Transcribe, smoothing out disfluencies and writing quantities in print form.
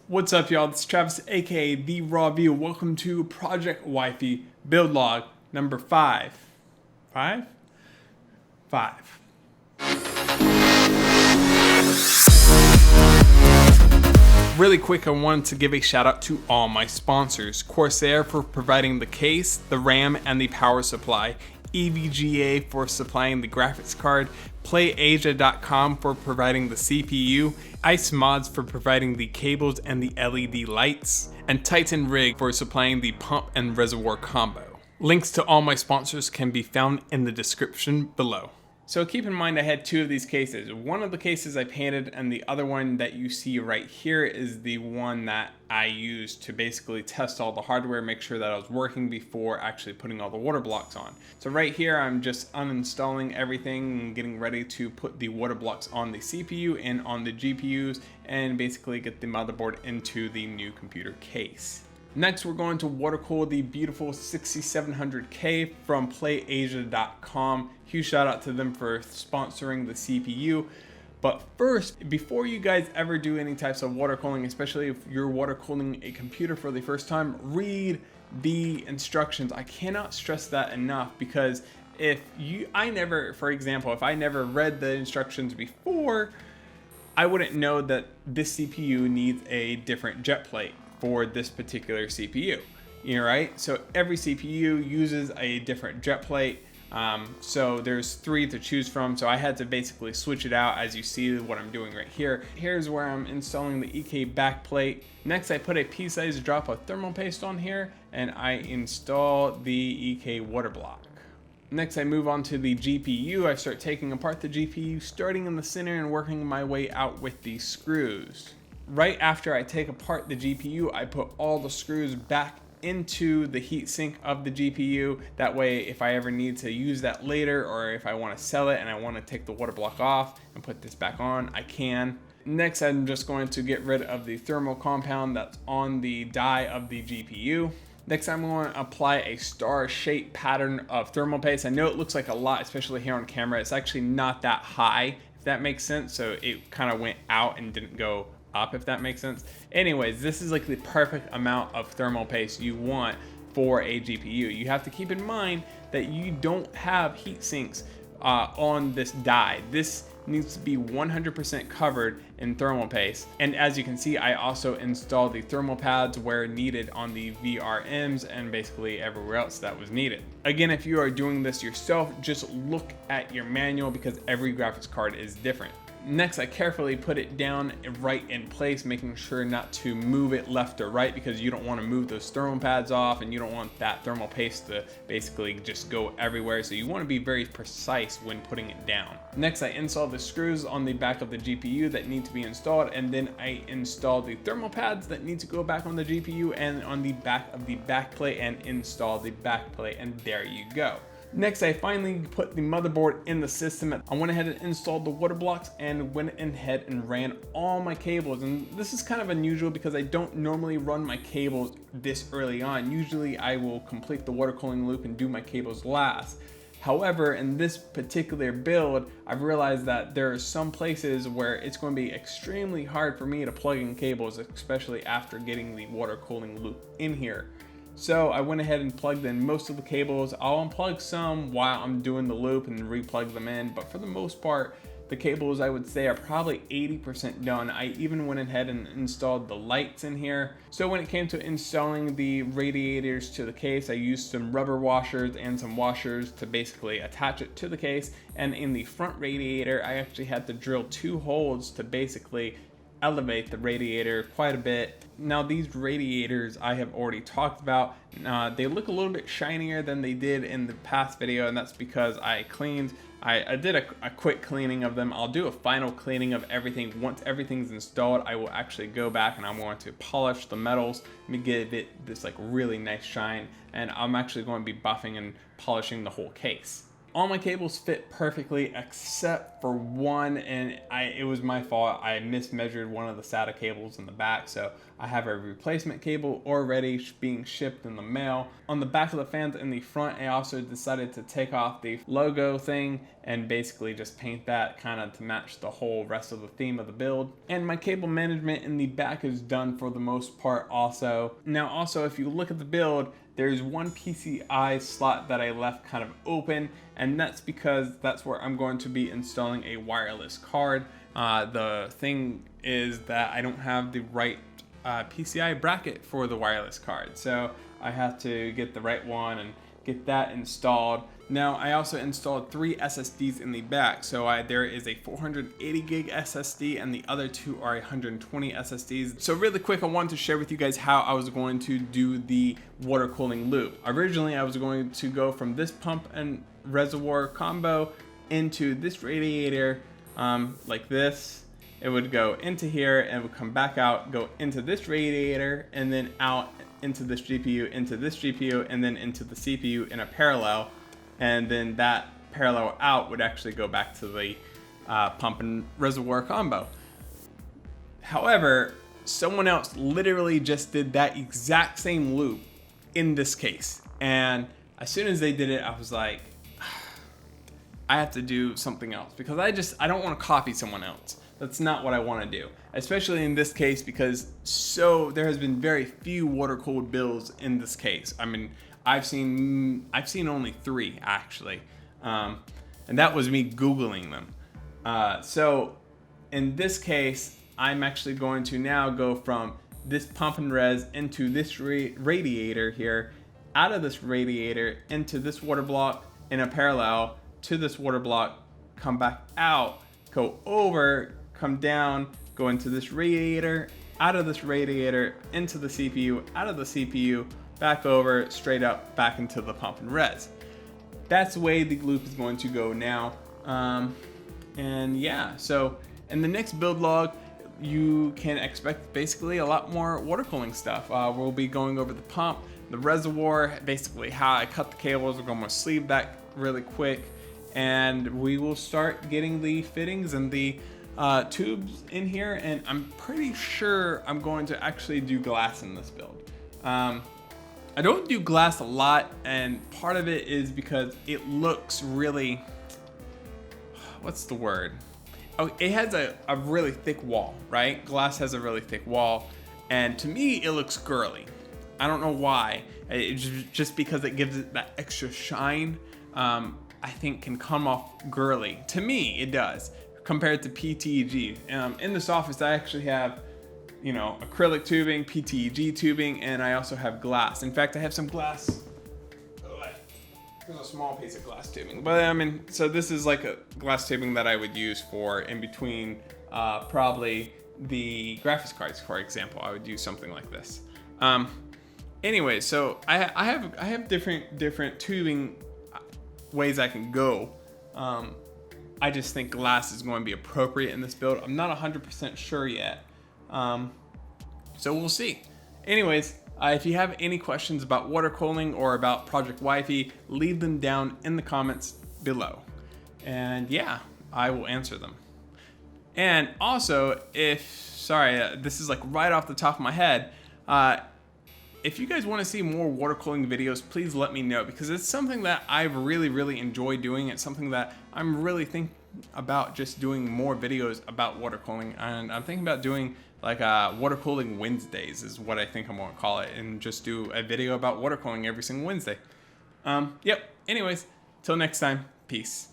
What's up, y'all? This is Travis, aka The Raw View. Welcome to Project Wifey build log number 5. 5? 5. Really quick, I wanted to give a shout out to all my sponsors. Corsair for providing the case, the RAM, and the power supply. EVGA for supplying the graphics card, PlayAsia.com for providing the CPU, Ice Mods for providing the cables and the LED lights, and Titan Rig for supplying the pump and reservoir combo. Links to all my sponsors can be found in the description below. So keep in mind I had two of these cases. One of the cases I painted, and the other one that you see right here is the one that I used to basically test all the hardware, make sure that I was working before actually putting all the water blocks on. So right here I'm just uninstalling everything and getting ready to put the water blocks on the CPU and on the GPUs and basically get the motherboard into the new computer case. Next, we're going to water cool the beautiful 6700K from PlayAsia.com. Huge shout out to them for sponsoring the CPU. But first, before you guys ever do any types of water cooling, especially if you're water cooling a computer for the first time, read the instructions. I cannot stress that enough, because if I never read the instructions before, I wouldn't know that this CPU needs a different jet plate for this particular CPU, right? So every CPU uses a different jet plate. So there's 3 to choose from. So I had to basically switch it out, as you see what I'm doing right here. Here's where I'm installing the EK back plate. Next, I put a pea-sized drop of thermal paste on here, and I install the EK water block. Next, I move on to the GPU. I start taking apart the GPU, starting in the center and working my way out with the screws. Right after I take apart the GPU, I put all the screws back into the heatsink of the GPU. That way, if I ever need to use that later, or if I want to sell it and I want to take the water block off and put this back on, I can. Next, I'm just going to get rid of the thermal compound that's on the die of the GPU. Next, I'm going to apply a star-shaped pattern of thermal paste. I know it looks like a lot, especially here on camera. It's actually not that high, if that makes sense. So it kind of went out and didn't go up, if that makes sense. Anyways, this is like the perfect amount of thermal paste you want for a GPU. You have to keep in mind that you don't have heat sinks on this die. This needs to be 100% covered in thermal paste. And as you can see, I also installed the thermal pads where needed on the VRMs and basically everywhere else that was needed. Again, if you are doing this yourself, just look at your manual, because every graphics card is different. Next, I carefully put it down right in place, making sure not to move it left or right, because you don't want to move those thermal pads off and you don't want that thermal paste to basically just go everywhere. So you want to be very precise when putting it down. Next, I install the screws on the back of the GPU that need to be installed, and then I install the thermal pads that need to go back on the GPU and on the back of the backplate, and install the backplate, and there you go. Next, I finally put the motherboard in the system. I went ahead and installed the water blocks and went ahead and ran all my cables. And this is kind of unusual because I don't normally run my cables this early on. Usually I will complete the water cooling loop and do my cables last. However, in this particular build, I've realized that there are some places where it's going to be extremely hard for me to plug in cables, especially after getting the water cooling loop in here. So I went ahead and plugged in most of the cables. I'll unplug some while I'm doing the loop and replug them in, but for the most part, the cables, I would say, are probably 80% done. I even went ahead and installed the lights in here. So when it came to installing the radiators to the case, I used some rubber washers and some washers to basically attach it to the case. And in the front radiator, I actually had to drill 2 holes to basically elevate the radiator quite a bit. Now, these radiators I have already talked about. They look a little bit shinier than they did in the past video, and that's because I did a quick cleaning of them. I'll do a final cleaning of everything. Once everything's installed, I will actually go back and I'm going to polish the metals and give it this like really nice shine, and I'm actually going to be buffing and polishing the whole case. all my cables fit perfectly except for one, and it was my fault. I mismeasured one of the SATA cables in the back, so I have a replacement cable already being shipped in the mail. On the back of the fans in the front, I also decided to take off the logo thing and basically just paint that kind of to match the whole rest of the theme of the build. And my cable management in the back is done for the most part also. Now also, if you look at the build, there's one PCI slot that I left kind of open, and that's because that's where I'm going to be installing a wireless card. The thing is that I don't have the right PCI bracket for the wireless card, so I have to get the right one and get that installed. Now I also installed 3 SSDs in the back, so there is a 480 gig SSD and the other 2 are 120 SSDs. So really quick, I wanted to share with you guys how I was going to do the water cooling loop. Originally I was going to go from this pump and reservoir combo into this radiator like this. It would go into here and would come back out, go into this radiator, and then out into this GPU, into this GPU, and then into the CPU in a parallel. And then that parallel out would actually go back to the pump and reservoir combo. However, someone else literally just did that exact same loop in this case. And as soon as they did it, I was like, I have to do something else, because I don't want to copy someone else. That's not what I want to do, especially in this case, because there has been very few water cooled builds in this case. I mean, I've seen only 3 actually, and that was me Googling them. So in this case, I'm actually going to now go from this pump and res into this radiator here, out of this radiator into this water block in a parallel to this water block, come back out, go over, come down, go into this radiator, out of this radiator, into the CPU, out of the CPU, back over, straight up, back into the pump and res. That's the way the loop is going to go now. And yeah, so in the next build log, you can expect basically a lot more water cooling stuff. We'll be going over the pump, the reservoir, basically how I cut the cables. We're going to sleeve that really quick, and we will start getting the fittings and the tubes in here, and I'm pretty sure I'm going to actually do glass in this build. I don't do glass a lot, and part of it is because it looks really, what's the word? Oh, it has a really thick wall, right? Glass has a really thick wall, and to me it looks girly. I don't know why. It's just because it gives it that extra shine. I think can come off girly. To me, it does, compared to PTG. In this office, I actually have, acrylic tubing, PTG tubing, and I also have glass. In fact, I have some glass. Here's a small piece of glass tubing. But so this is like a glass tubing that I would use for in between probably the graphics cards, for example. I would use something like this. Anyway, so I have different tubing ways I can go. I just think glass is going to be appropriate in this build. I'm not 100% sure yet. So we'll see. Anyways, if you have any questions about water cooling or about Project Wifey, leave them down in the comments below. And yeah, I will answer them. And also, this is like right off the top of my head, if you guys want to see more water cooling videos, please let me know, because it's something that I really enjoy doing. It's something that I'm really thinking about, just doing more videos about water cooling. And I'm thinking about doing like water cooling Wednesdays is what I think I'm going to call it, and just do a video about water cooling every single Wednesday. Yep. Anyways, till next time, peace.